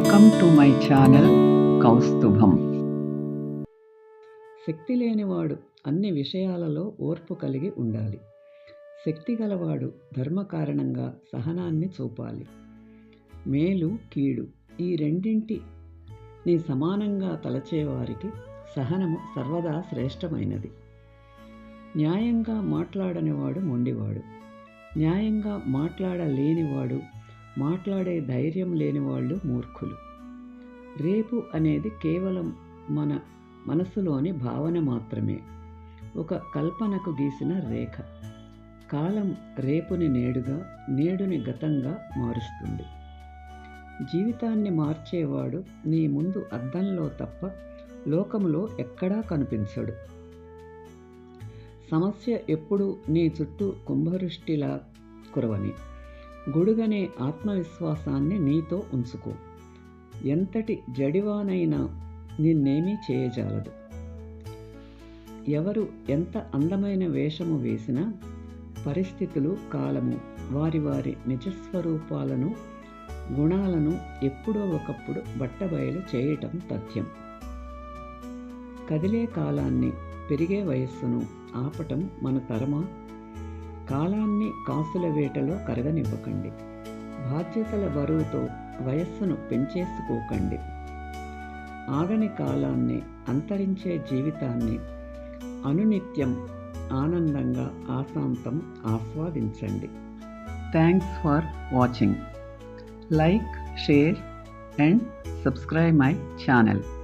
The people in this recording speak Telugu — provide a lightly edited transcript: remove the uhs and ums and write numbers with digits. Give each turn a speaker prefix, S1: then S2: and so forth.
S1: Welcome to my channel Kaustubham.
S2: శక్తి లేనివాడు అన్ని విషయాలలో ఓర్పు కలిగి ఉండాలి. శక్తి గలవాడు ధర్మ కారణంగా సహనాన్ని చూపాలి. మేలు కీడు ఈ రెండింటిని సమానంగా తలచేవారికి సహనము సర్వదా శ్రేష్టమైనది. న్యాయంగా మాట్లాడనివాడు మొండివాడు. న్యాయంగా మాట్లాడలేనివాడు, మాట్లాడే ధైర్యం లేనివాళ్ళు మూర్ఖులు. రేపు అనేది కేవలం మన మనసులోని భావన మాత్రమే, ఒక కల్పనకు గీసిన రేఖ. కాలం రేపుని నేడుగా, నేడుని గతంగా మారుస్తుంది. జీవితాన్ని మార్చేవాడు నీ ముందు అద్దంలో తప్ప లోకంలో ఎక్కడా కనిపించడు. సమస్య ఎప్పుడూ నీ చుట్టూ కుంభవృష్టిలా కురవని. గొడుగనే ఆత్మవిశ్వాసాన్ని నీతో ఉంచుకో. ఎంతటి జడివానైనా నిన్నేమీ చేయజాలదు. ఎవరు ఎంత అందమైన వేషము వేసినా పరిస్థితులు, కాలము వారి వారి నిజస్వరూపాలను, గుణాలను ఎప్పుడో ఒకప్పుడు బట్టబయలు చేయటం తథ్యం. కదిలే కాలాన్ని, పెరిగే వయస్సును ఆపటం మన తరమా? కాలాన్ని కాసుల వేటలో కరగనివ్వకండి. బాధ్యతల బరువుతో వయస్సును పెంచేసుకోకండి. ఆగని కాలాన్ని, అంతరించే జీవితాన్ని అనునిత్యం ఆనందంగా ఆశాంతం ఆస్వాదించండి.
S1: Thanks for watching. Like, share and subscribe my channel.